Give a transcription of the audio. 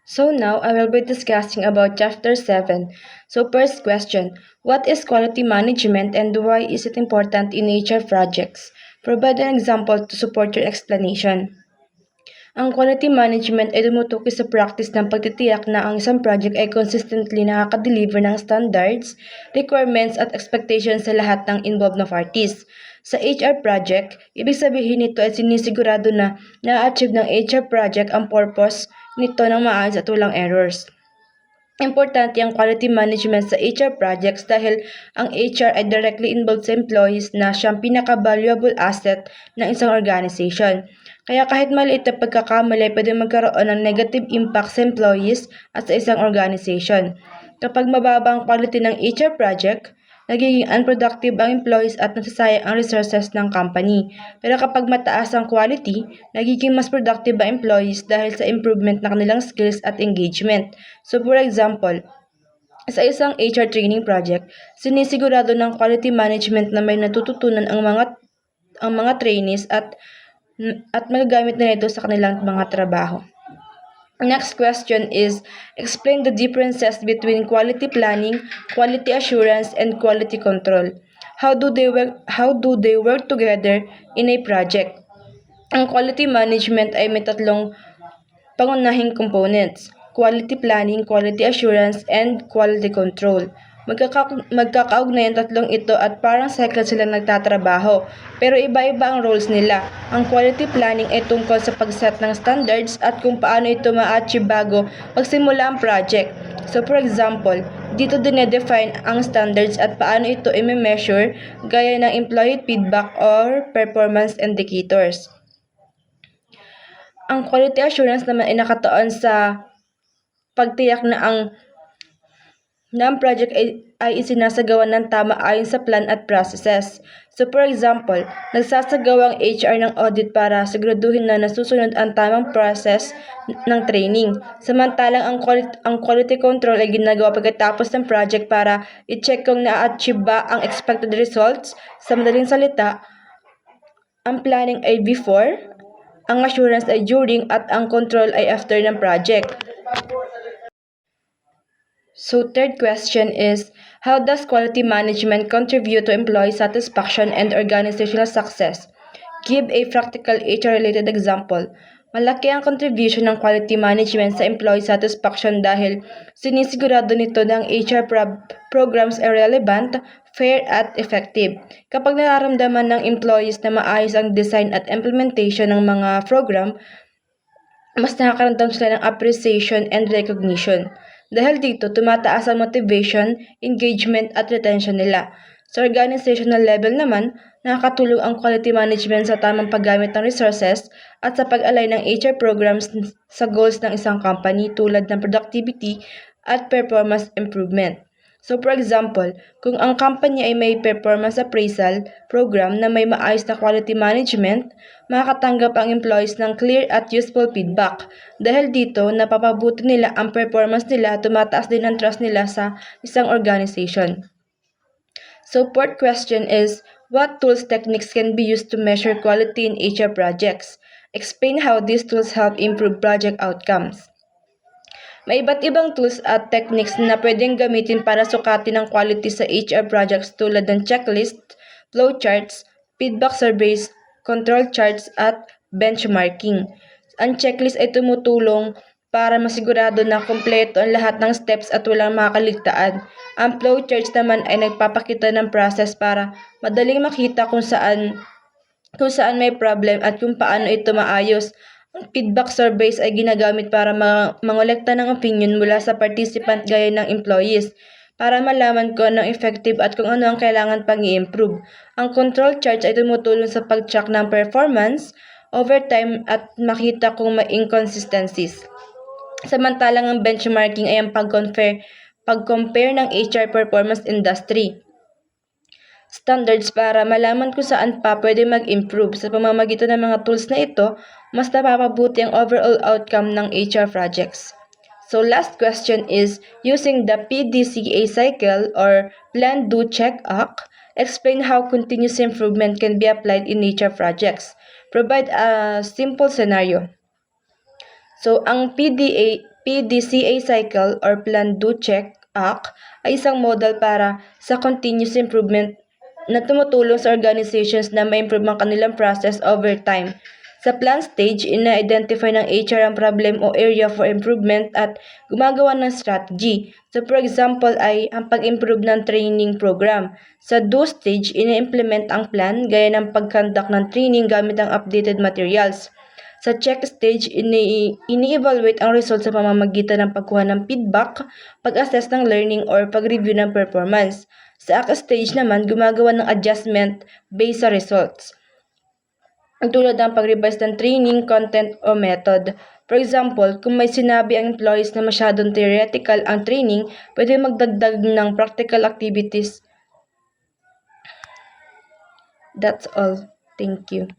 So now I will be discussing about chapter 7. So first question, what is quality management and why is it important in HR projects? Provide an example to support your explanation. Ang quality management ay tumutukoy sa practice ng pagtitiyak na ang isang project ay consistently nakaka-deliver ng standards, requirements at expectations sa lahat ng involved na parties. Sa HR project, ibig sabihin nito ay sinisigurado na na-achieve ng HR project ang purpose nito ng maayos at walang errors. Importante ang quality management sa HR projects dahil ang HR ay directly involved sa employees na siyang pinaka-valuable asset ng isang organization. Kaya kahit maliit na pagkakamali ay pwede magkaroon ng negative impact sa employees at sa isang organization. Kapag mababa ang quality ng HR project, nagiging unproductive ang employees at nasasayang ang resources ng company. Pero kapag mataas ang quality, nagiging mas productive ang employees dahil sa improvement ng kanilang skills at engagement. So for example, sa isang HR training project, sinisigurado ng quality management na may natututunan ang mga trainees at magagamit nila ito sa kanilang mga trabaho. Next question is, explain the differences between quality planning, quality assurance, and quality control. How do they work together in a project? Ang quality management ay may tatlong pangunahing components: quality planning, quality assurance, and quality control. Magkakaugnay ang tatlong ito at parang cycle sila nagtatrabaho, pero iba-iba ang roles nila. Ang quality planning ay tungkol sa pag-set ng standards at kung paano ito ma-achieve bago magsimula ang project. So for example, dito dinedefine ang standards at paano ito i-measure gaya ng employee feedback or performance indicators. Ang quality assurance naman ay nakatuon sa pagtiyak na ang project ay isinasagawa ng tama ayon sa plan at processes. So for example, nagsasagawa ang HR ng audit para siguraduhin na nasusunod ang tamang process ng training. Samantalang ang quality control ay ginagawa pagkatapos ng project para i-check kung na-achieve ba ang expected results. Sa madaling salita, ang planning ay before, ang assurance ay during, at ang control ay after ng project. So third question is, how does quality management contribute to employee satisfaction and organizational success? Give a practical HR-related example. Malaki ang contribution ng quality management sa employee satisfaction dahil sinisigurado nito na ang HR programs ay relevant, fair at effective. Kapag nararamdaman ng employees na maayos ang design at implementation ng mga program, mas nakakaramdam sila ng appreciation and recognition. Dahil dito, tumataas ang motivation, engagement at retention nila. Sa organizational level naman, nakakatulong ang quality management sa tamang paggamit ng resources at sa pag-align ng HR programs sa goals ng isang company tulad ng productivity at performance improvement. So for example, kung ang company ay may performance appraisal program na may maayos na quality management, makakatanggap ang employees ng clear at useful feedback. Dahil dito, napapabuti nila ang performance nila at tumataas din ang trust nila sa isang organization. So fourth question is, what tools techniques can be used to measure quality in HR projects? Explain how these tools help improve project outcomes. May iba't ibang tools at techniques na pwedeng gamitin para sukatin ang quality sa HR projects tulad ng checklist, flowcharts, feedback surveys, control charts, at benchmarking. Ang checklist ay tumutulong para masigurado na kumpleto ang lahat ng steps at walang makakaligtaan. Ang flowcharts naman ay nagpapakita ng process para madaling makita kung saan may problem at kung paano ito maayos. Ang feedback surveys ay ginagamit para mangolekta ng opinion mula sa participant gaya ng employees para malaman kung anong effective at kung ano ang kailangan pang i-improve. Ang control charts ay tumutulong sa pag-check ng performance over time at makita kung may inconsistencies. Samantalang ang benchmarking ay ang pag-compare ng HR performance industry standards para malaman kung saan pa pwede mag-improve. Sa pamamagitan ng mga tools na ito, mas napapabuti ang overall outcome ng HR projects. So last question is, using the PDCA cycle or Plan, Do, Check, Act, explain how continuous improvement can be applied in HR projects. Provide a simple scenario. So ang PDCA cycle or Plan, Do, Check, Act ay isang model para sa continuous improvement na tumutulong sa organizations na ma-improve ang kanilang process over time. Sa plan stage, ina-identify ng HR ang problem o area for improvement at gumagawa ng strategy. So for example ay ang pag-improve ng training program. Sa do stage, ina-implement ang plan gaya ng pag-conduct ng training gamit ang updated materials. Sa check stage, ini-evaluate ang results sa pamamagitan ng pagkuha ng feedback, pag-assess ng learning or pag-review ng performance. Sa act stage naman, gumagawa ng adjustment based sa results. Ang tulad ng pag-revise ng training, content o method. For example, kung may sinabi ang employees na masyadong theoretical ang training, pwede magdagdag ng practical activities. That's all. Thank you.